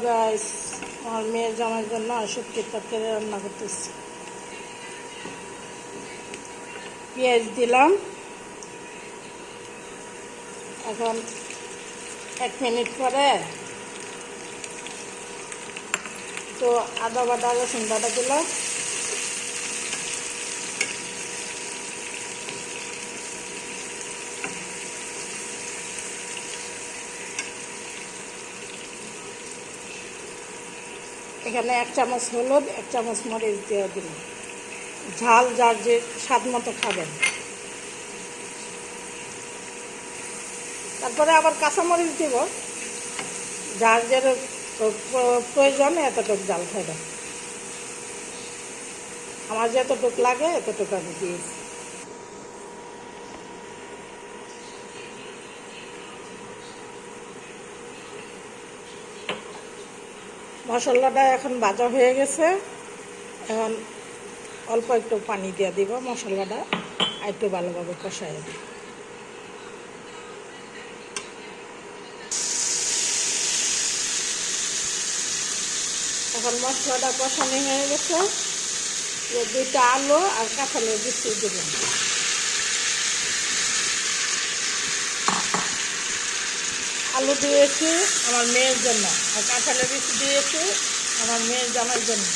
Guys, আমার মেয়ের জামাইয়ের জন্য শুটকির তরকারি রান্না করতেছি। পেঁয়াজ দিলাম, এখন 1 মিনিট পরে তো আদা বাটা রসুন বাটা দিলাম, এখানে 1 চামচ হলুদ, 1 চামচ মরিচ দিয়ে দিলাম। ঝাল যার যে স্বাদ মতো খাবেন। তারপরে আবার কাঁচামরিচ দিব, যার যে প্রয়োজন এতটুকু জাল খাবে। আমার যতটুকু লাগে এতটুকু আমি দিয়েছি। মশলাটা এখন ভাজা হয়ে গেছে, এখন অল্প একটু পানি দিয়ে দিব, মশলাটা একটু ভালোভাবে কষাই দিব। এখন মশলাটা কষানো হয়ে গেছে, 2টা আলু আর কাঁঠালের বিচি দিলাম। আলু দিয়েছি আমার মেয়ের জন্য, আর কাঁঠালের বিচি দিয়েছি আমার মেয়ের জামাইয়ের জন্য।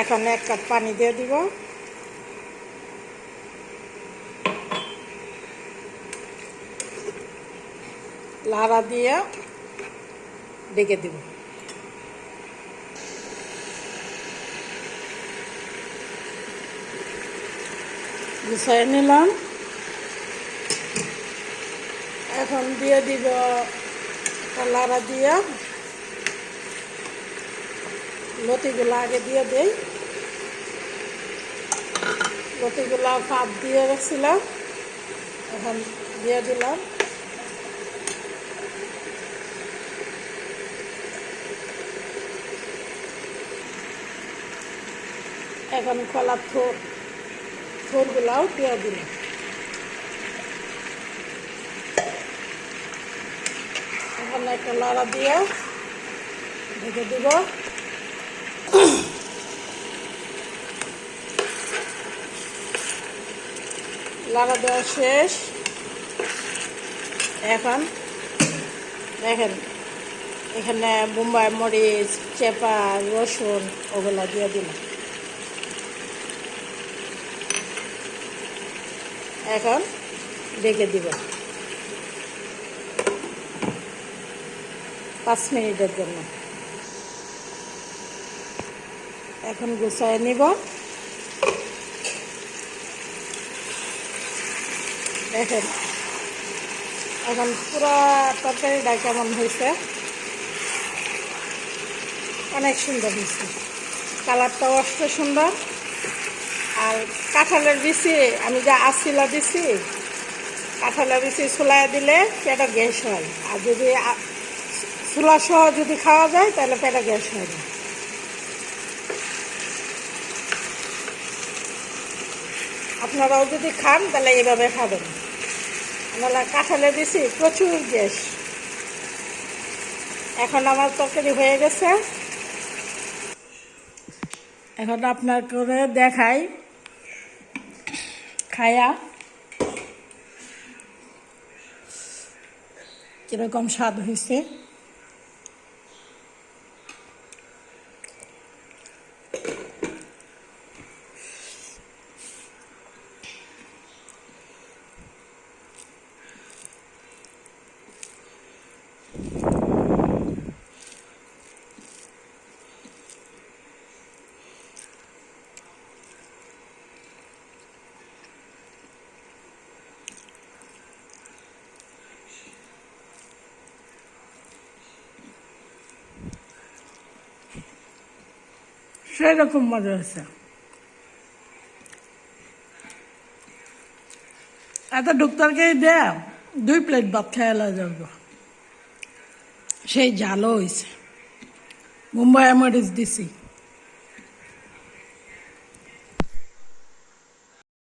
এখন 1 কাপ পানি দিয়ে দিব, লাড়া দিয়ে ঢেকে দিব। গুছিয়ে নিলাম, এখন দিয়ে দিব লাড়া দিয়ে লতিগুলো আগে দিয়ে দেই। লতিগুলো ফাঁপ দিয়ে রাখছিলাম, এখন দিয়ে দিলাম। এখন কলার থোরগুলাও দিয়ে দিলাম। এখন একটা লাড়া দিয়ে ঢেকে দিব। লাড়া দেওয়া শেষ, এখন দেখেন এখানে বোম্বাই মরিচ, চেপা রসুন ওগুলা দিয়ে দিলাম। এখন ঢেকে দিব 5 মিনিটের জন্য। এখন গুছাই নিব। দেখেন এখন পুরো তরকারিটা কেমন হয়েছে, অনেক সুন্দর হয়েছে, কালারটাও আসছে সুন্দর। আর কাঁঠালের বিচি আমি যা আছিলা দিছি, কাঁঠালের বিচি চুলায় দিলে পেটে গ্যাস হয়, আর যদি চুলা সহ যদি খাওয়া যায় তাহলে পেটে গ্যাস হয় না। আপনারাও যদি খান তাহলে এইভাবে খাবেন, নাহলে কাঁঠালের বিচি প্রচুর গ্যাস। এখন আমার তরকারি হয়ে গেছে, এখন আপনার করে দেখাই খায়া কিরকম স্বাদ হয়েছে। সেরকম মজা হয়েছে। এত ডুক্তারকে দেয়া 2 প্লেট ভাত খেয়ে যাব, সেই জালও হয়েছে। মুম্বাই মরিচ দিছি।